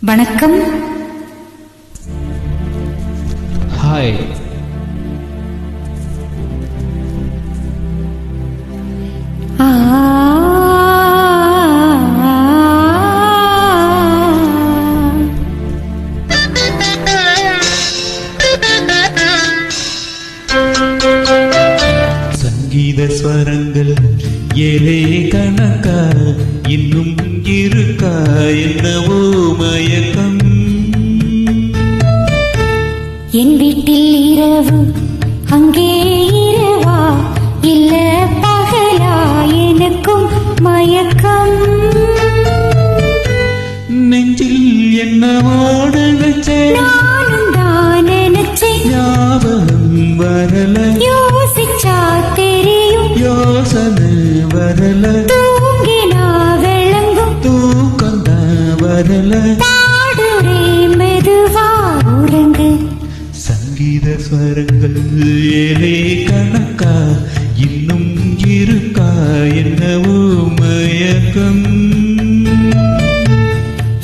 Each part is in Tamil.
வணக்கம். ஹாய். சங்கீத ஸ்வரங்கள் ஏழே கணக்கா இன்னும் இருக்கா என்னவோ மயக்கம். என் வீட்டில் இரவு அங்கே இரவா இல்ல பகலா எனக்கும் மயக்கம். நெஞ்சில் என்னவோடு நானும் தான் நினைச்சேன் ஞாபகம் வரல யோசிச்சா தெரியும் யோசனை வரல தூங்கினா விளங்கும் தூக்கந்தா வரல பாடுறே மெதுவா உறங்கு. சங்கீத ஸ்வரங்கள் ஏழே கணக்கா இன்னும் இருக்கா என்னவோ மயக்கம்.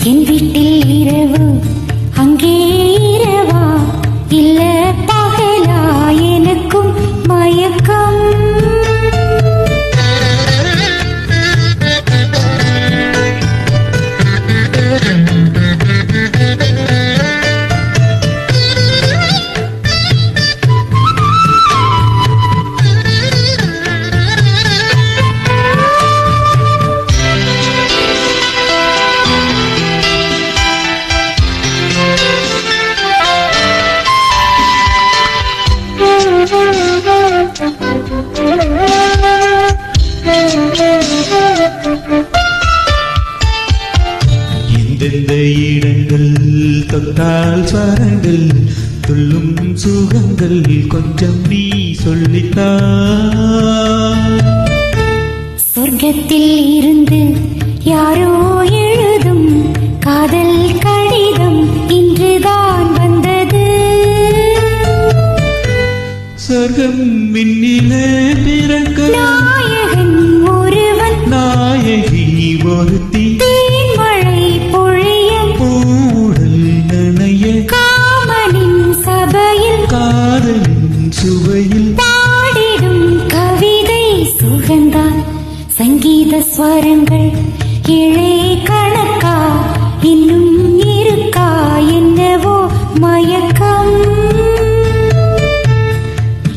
என் வீட்டில் இரவு அங்கே இரவா இல்ல பகலா எனக்கும் மயக்கம். எந்தெந்த இடங்கள் தொட்டால் ஸ்வரங்கள் துள்ளும் சுகங்கள் கொஞ்சம் நீ சொல்லித்தா. சொர்க்கத்தில் இருந்து யாரோ எழுதும் காதல் கடிதம் இன்றுதான் வந்தது. சொர்க்கம் விண்ணிலே பிறக்க நாயகன் ஒருவன் நாயகி ஒருத்தி தேன்மழை பொழிய பூடல் நனைய காமனின் சபையில் காதலின் சுவையில் பாடிடும் கவிதை சுகந்தான். சங்கீத ஸ்வரங்கள் ஏழே கணக்கா இன்னும் இருக்கா என்னவோ மயக்கம்.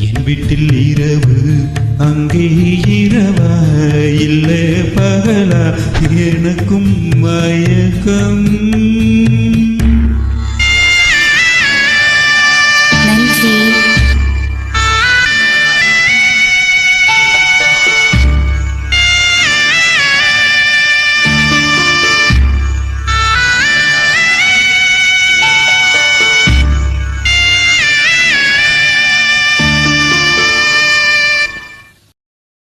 என் வீட்டில் இரவு அங்கே இரவா இல்ல பகலா எனக்கும் மயக்கம்.